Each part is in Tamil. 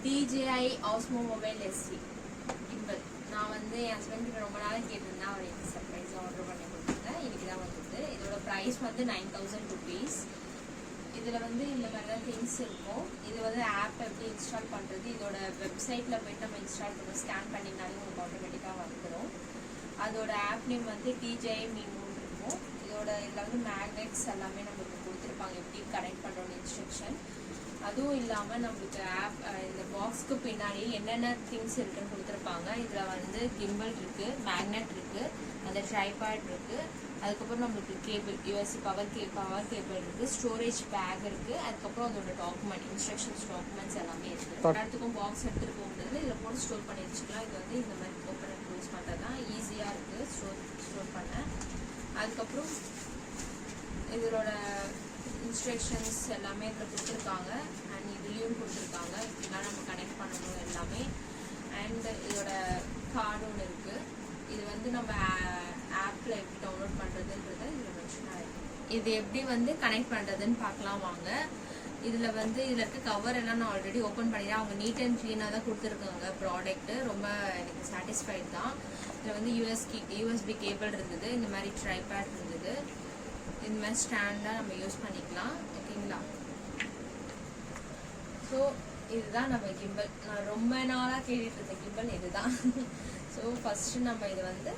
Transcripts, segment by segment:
DJI Osmo Mobile SC gimbal. நான் வந்து என் ஹஸ்பண்ட் கிட்ட ரொம்ப நாள் கேட்டிருந்தேன், அவர் எனக்கு சர்ப்ரைஸ் ஆர்டர் பண்ணி கொடுத்துருந்தேன். இன்னைக்கு தான் வந்தது. இதோட ப்ரைஸ் வந்து 9000 rupees. இதில் வந்து இந்த மாதிரி தான் திங்ஸ் இருக்கும். இது வந்து ஆப் எப்படி இன்ஸ்டால் பண்ணுறது, இதோட வெப்சைட்டில் போய்ட்டு நம்ம இன்ஸ்டால் பண்ணுறோம், ஸ்கேன் பண்ணிங்கனாலே உங்களுக்கு ஆட்டோமேட்டிக்காக வந்துடும். அதோட ஆப் நேம் வந்து DJI Mimo இருக்கும். இதோட இதில் வந்து மேக்னெட்ஸ் எல்லாமே நம்மளுக்கு கொடுத்துருப்பாங்க, எப்படி கனெக்ட் பண்ணுறோன்னு இன்ஸ்ட்ரக்ஷன். அதுவும் இல்லாமல் நம்மளுக்கு ஆப் இந்த பாக்ஸ்க்கு பின்னாடி என்னென்ன திங்ஸ் இருக்குன்னு கொடுத்துருப்பாங்க. இதில் வந்து கிம்பல் இருக்குது, மேக்னெட் இருக்குது, அந்த ட்ரைபாட் இருக்குது, அதுக்கப்புறம் நம்மளுக்கு கேபிள் யூஎஸ்பி பவர் கேபிள் இருக்குது, ஸ்டோரேஜ் பேக் இருக்குது, அதுக்கப்புறம் அதோட டாக்குமெண்ட் இன்ஸ்ட்ரக்ஷன்ஸ் டாக்குமெண்ட்ஸ் எல்லாமே இருக்குது. எல்லாத்துக்கும் பாக்ஸ் எடுத்துகிட்டு போகும்போது இதில் போட்டு ஸ்டோர் பண்ணி வச்சுக்கலாம். இது வந்து இந்த மாதிரி ஓப்பன் அண்ட் க்ளோஸ் பண்ணுறது தான் ஈஸியாக இருக்குது ஸ்டோர் பண்ண. அதுக்கப்புறம் இதோட இன்ஸ்ட்ரக்ஷன்ஸ் எல்லாமே இதில் கொடுத்துருக்காங்க. அண்ட் இதுலேயும் கொடுத்துருக்காங்க இப்படிலாம் நம்ம கனெக்ட் பண்ணணும் எல்லாமே. அண்ட் இதோட கார்டு ஒன்று இருக்குது. இது வந்து நம்ம ஆப்பில் எப்படி டவுன்லோட் பண்ணுறதுன்றதை இதில் மென்ஷன் ஆகிருக்கு. இது எப்படி வந்து கனெக்ட் பண்ணுறதுன்னு பார்க்கலாம் வாங்க. இதில் வந்து இதில் இருக்க கவர் எல்லாம் நான் ஆல்ரெடி ஓப்பன் பண்ணிடுறேன். அவங்க நீட் அண்ட் க்ளீனாக தான் கொடுத்துருக்காங்க. ப்ராடக்ட்டு ரொம்ப எனக்கு சாட்டிஸ்ஃபைட் தான். இதில் வந்து யூஎஸ்பி கேபிள் இருந்தது, இந்த மாதிரி ட்ரைபேட் இருந்தது, இந்த மாதிரி ஸ்டாண்டாக நம்ம யூஸ் பண்ணிக்கலாம். ஓகேங்களா? ஸோ இதுதான் நம்ம கிம்பல். நான் ரொம்ப நாளாக கேட்டுட்டு இருந்த கிம்பல் இதுதான். ஸோ ஃபஸ்ட்டு நம்ம இது வந்து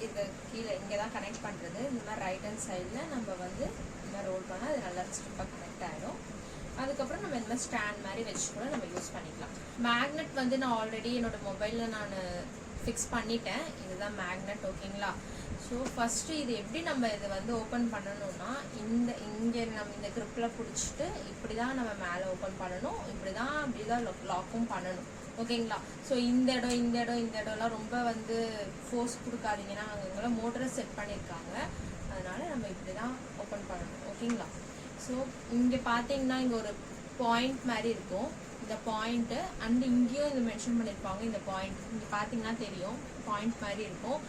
இதை கீழே இங்கே தான் கனெக்ட் பண்ணுறது. இந்த மாதிரி ரைட் ஹேண்ட் சைடில் நம்ம வந்து இந்த மாதிரி ரோல் பண்ணால் அது நல்லா ஸ்ட்ரிப்பாக கனெக்ட் ஆகிடும். அதுக்கப்புறம் நம்ம இந்த மாதிரி ஸ்டாண்ட் மாதிரி வச்சு கூட நம்ம யூஸ் பண்ணிக்கலாம். மேக்னெட் வந்து நான் ஆல்ரெடி என்னோட மொபைலில் நான் ஃபிக்ஸ் பண்ணிட்டேன். இதுதான் மேக்னெட். ஓகேங்களா? ஸோ ஃபஸ்ட்டு இது எப்படி நம்ம இதை வந்து ஓப்பன் பண்ணணும்னா இங்கே நம்ம இந்த க்ரிப்பில் பிடிச்சிட்டு இப்படி தான் நம்ம மேலே ஓப்பன் பண்ணணும். இப்படி தான் லாக்கும் பண்ணணும். ஓகேங்களா? ஸோ இந்த இடம்லாம் ரொம்ப வந்து ஃபோர்ஸ் கொடுக்காதீங்கன்னா அங்கெல்லாம் மோட்டரை செட் பண்ணியிருக்காங்க. அதனால நம்ம இப்படி தான் ஓப்பன் பண்ணணும். ஓகேங்களா? ஸோ இங்கே பார்த்தீங்கன்னா இங்கே ஒரு பாயிண்ட் மாதிரி இருக்கும். இந்த பாயிண்ட்டு அண்ட் இங்கேயும் இது மென்ஷன் பண்ணியிருப்பாங்க. இந்த பாயிண்ட் இங்கே பார்த்தீங்கன்னா தெரியும், பாயிண்ட் மாதிரி இருக்கும்.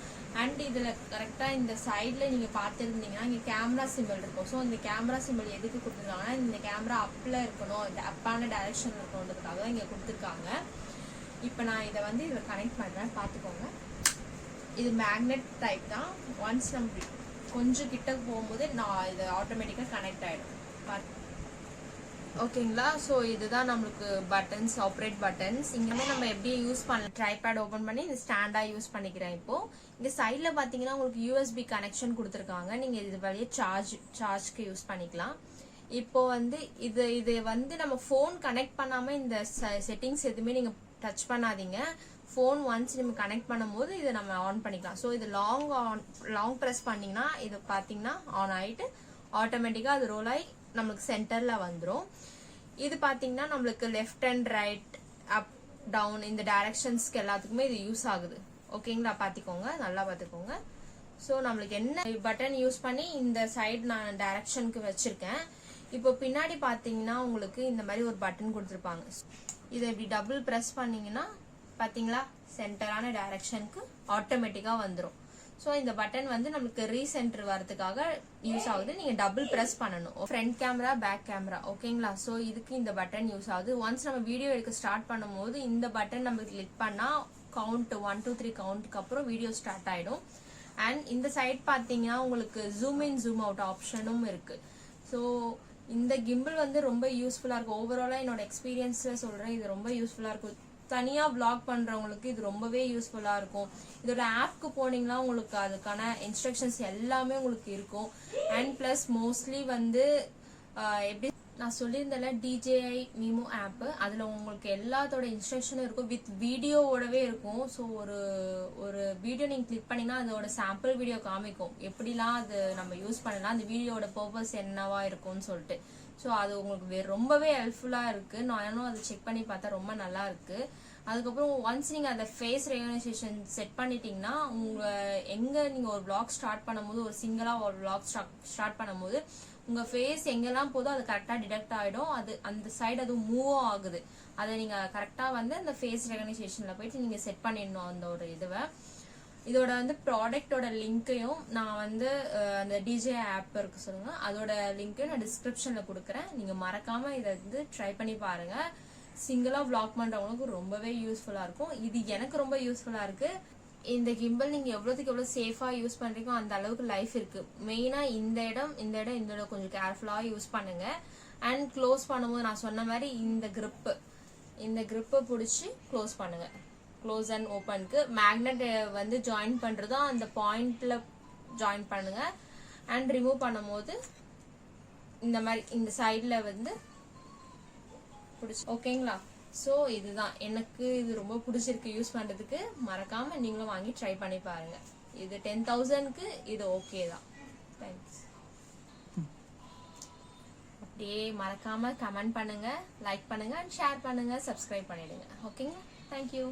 அண்ட் இதில் கரெக்டாக இந்த சைடில் நீங்கள் பார்த்துருந்தீங்கன்னா இங்கே கேமரா சிம்பிள் இருக்கும். ஸோ இந்த கேமரா சிம்பிள் எதுக்கு கொடுத்துருக்காங்கன்னா இந்த கேமரா அப்பில் இருக்கணும், இந்த அப்பான டைரக்ஷனில் இருக்கணுன்றதுக்காக தான் இங்கே கொடுத்துருக்காங்க. இப்போ நான் இதை வந்து இதில் கனெக்ட் பண்ணுறேன், பார்த்துக்கோங்க. இது மேக்னெட் டைப் தான். ஒன்ஸ் நம்ம கொஞ்சம் கிட்ட போகும்போது நான் இது ஆட்டோமேட்டிக்காக கனெக்ட் ஆகிடும். ஓகேங்களா? ஸோ இதுதான் நம்மளுக்கு பட்டன்ஸ், ஆப்ரேட் பட்டன்ஸ். இங்கே வந்து நம்ம எப்படி யூஸ் பண்ண ட்ரைபேட் ஓப்பன் பண்ணி இந்த ஸ்டாண்டாக யூஸ் பண்ணிக்கிறேன். இப்போது இங்கே சைடில் பார்த்தீங்கன்னா உங்களுக்கு யூஎஸ்பி கனெக்ஷன் கொடுத்துருக்காங்க. நீங்கள் இது வழியே சார்ஜ்க்கு யூஸ் பண்ணிக்கலாம். இப்போ வந்து இது வந்து நம்ம ஃபோன் கனெக்ட் பண்ணாமல் இந்த செட்டிங்ஸ் எதுவுமே நீங்கள் டச் பண்ணாதீங்க. ஃபோன் ஒன்ஸ் நம்ம கனெக்ட் பண்ணும்போது இதை நம்ம ஆன் பண்ணிக்கலாம். ஸோ இது லாங் ப்ரெஸ் பண்ணிங்கன்னா இது பார்த்தீங்கன்னா ஆன் ஆகிட்டு ஆட்டோமேட்டிக்காக அது ரோல் ஆகி நம்மளுக்கு சென்டரில் வந்துடும். இது பார்த்தீங்கன்னா நம்மளுக்கு left and right, up down இந்த டைரக்ஷன்ஸ்க்கு எல்லாத்துக்குமே இது யூஸ் ஆகுது. ஓகேங்களா? பார்த்துக்கோங்க, நல்லா பார்த்துக்கோங்க. ஸோ நம்மளுக்கு என்ன பட்டன் யூஸ் பண்ணி இந்த சைடு நான் டைரக்ஷனுக்கு வச்சுருக்கேன். இப்போ பின்னாடி பார்த்தீங்கன்னா உங்களுக்கு இந்த மாதிரி ஒரு பட்டன் கொடுத்துருப்பாங்க. இதை இப்படி டபுள் ப்ரெஸ் பண்ணிங்கன்னா பார்த்தீங்களா சென்டரான டைரக்ஷனுக்கு ஆட்டோமேட்டிக்காக வந்துடும். ஸோ இந்த பட்டன் வந்து நம்மளுக்கு ரீசென்டர் வரதுக்காக யூஸ் ஆகுது. நீங்கள் டபுள் ப்ரெஸ் பண்ணணும். Front camera, back camera. ஓகேங்களா? ஸோ இதுக்கு இந்த பட்டன் யூஸ் ஆகுது. ஒன்ஸ் நம்ம வீடியோ எடுக்க ஸ்டார்ட் பண்ணும்போது இந்த பட்டன் நம்ம கிளிக் பண்ணால் கவுண்ட் 1 2 3 கவுண்ட்டுக்கு அப்புறம் வீடியோ ஸ்டார்ட் ஆகிடும். அண்ட் இந்த சைட் பார்த்தீங்கன்னா உங்களுக்கு ஜூம் இன் ஜூம் அவுட் ஆப்ஷனும் இருக்குது. ஸோ இந்த கிம்பிள் வந்து ரொம்ப யூஸ்ஃபுல்லாக இருக்கும். ஓவராலாக என்னோட எக்ஸ்பீரியன்ஸில் சொல்கிறேன், இது ரொம்ப யூஸ்ஃபுல்லாக இருக்கும். தனியாக vlog பண்ணுறவங்களுக்கு இது ரொம்பவே யூஸ்ஃபுல்லாக இருக்கும். இதோட ஆப்க்கு போனீங்கன்னா உங்களுக்கு அதுக்கான இன்ஸ்ட்ரக்ஷன்ஸ் எல்லாமே உங்களுக்கு இருக்கும். அண்ட் ப்ளஸ் மோஸ்ட்லி வந்து எப்படி நான் சொல்லியிருந்தேன்ல DJI Mimo ஆப்பு, அதில் உங்களுக்கு எல்லாத்தோட இன்ஸ்ட்ரக்ஷனும் இருக்கும், வித் வீடியோவோடவே இருக்கும். ஸோ ஒரு வீடியோ நீங்கள் கிளிக் பண்ணிங்கன்னா அதோட சாம்பிள் வீடியோ காமிக்கும், எப்படிலாம் அது நம்ம யூஸ் பண்ணலாம், அந்த வீடியோட பர்பஸ் என்னவா இருக்கும்னு சொல்லிட்டு. ஸோ அது உங்களுக்கு ரொம்பவே ஹெல்ப்ஃபுல்லாக இருக்குது. நானும் அதை செக் பண்ணி பார்த்தா ரொம்ப நல்லா இருக்குது. அதுக்கப்புறம் ஒன்ஸ் நீங்கள் அந்த ஃபேஸ் ரெகனைசேஷன் செட் பண்ணிட்டீங்கன்னா எங்கே நீங்கள் ஒரு vlog ஸ்டார்ட் பண்ணும்போது, ஒரு சிங்கிளாக ஒரு vlog ஸ்டார்ட் பண்ணும்போது உங்கள் ஃபேஸ் எங்கெல்லாம் போதோ அது கரெக்டாக டிடெக்ட் ஆகிடும். அது அந்த சைடு அது மூவும் ஆகுது. அதை நீங்கள் கரெக்டாக வந்து அந்த ஃபேஸ் ரெகனைசேஷனில் போயிட்டு நீங்கள் செட் பண்ணிடணும் அந்த ஒரு இதுவை. இதோட வந்து ப்ராடக்டோட லிங்க்கையும் நான் வந்து அந்த DJI ஆப் இருக்கு சொல்லுங்க, அதோட லிங்க்கையும் நான் டிஸ்கிரிப்ஷனில் கொடுக்குறேன். நீங்கள் மறக்காமல் இதை வந்து ட்ரை பண்ணி பாருங்கள். சிங்கிளா vlog பண்றவங்களுக்கு ரொம்பவே யூஸ்ஃபுல்லா இருக்கும். இது எனக்கு ரொம்ப யூஸ்ஃபுல்லா இருக்கு. இந்த கிம்பல் நீங்க எவ்வளவுக்கு எவ்வளவு சேஃபா யூஸ் பண்றீங்களோ அந்த அளவுக்கு லைஃப் இருக்கு. மெயினா இந்த இடம் கொஞ்சம் கேர்ஃபுல்லா யூஸ் பண்ணுங்க. அண்ட் க்ளோஸ் பண்ணும்போது நான் சொன்ன மாதிரி இந்த grip பிடிச்சி க்ளோஸ் பண்ணுங்க. க்ளோஸ் அண்ட் ஓப்பனுக்கு மேக்னெட் வந்து ஜாயின் பண்றதும் அந்த பாயிண்ட்ல ஜாயின் பண்ணுங்க. அண்ட் ரிமூவ் பண்ணும்போது இந்த மாதிரி இந்த சைட்ல வந்து பிடிச்சி ஓகேங்களா. ஸோ இதுதான் எனக்கு இது ரொம்ப பிடிச்சிருக்கு யூஸ் பண்றதுக்கு. மறக்காம நீங்களும் வாங்கி ட்ரை பண்ணி பாருங்க. இது 10,000க்கு இது ஓகே தான். தேங்க்ஸ். அப்படியே மறக்காம கமெண்ட் பண்ணுங்க, லைக் பண்ணுங்க, ஷேர் பண்ணுங்க, சப்ஸ்கிரைப் பண்ணிடுங்க. ஓகேங்களா. தேங்க்யூ.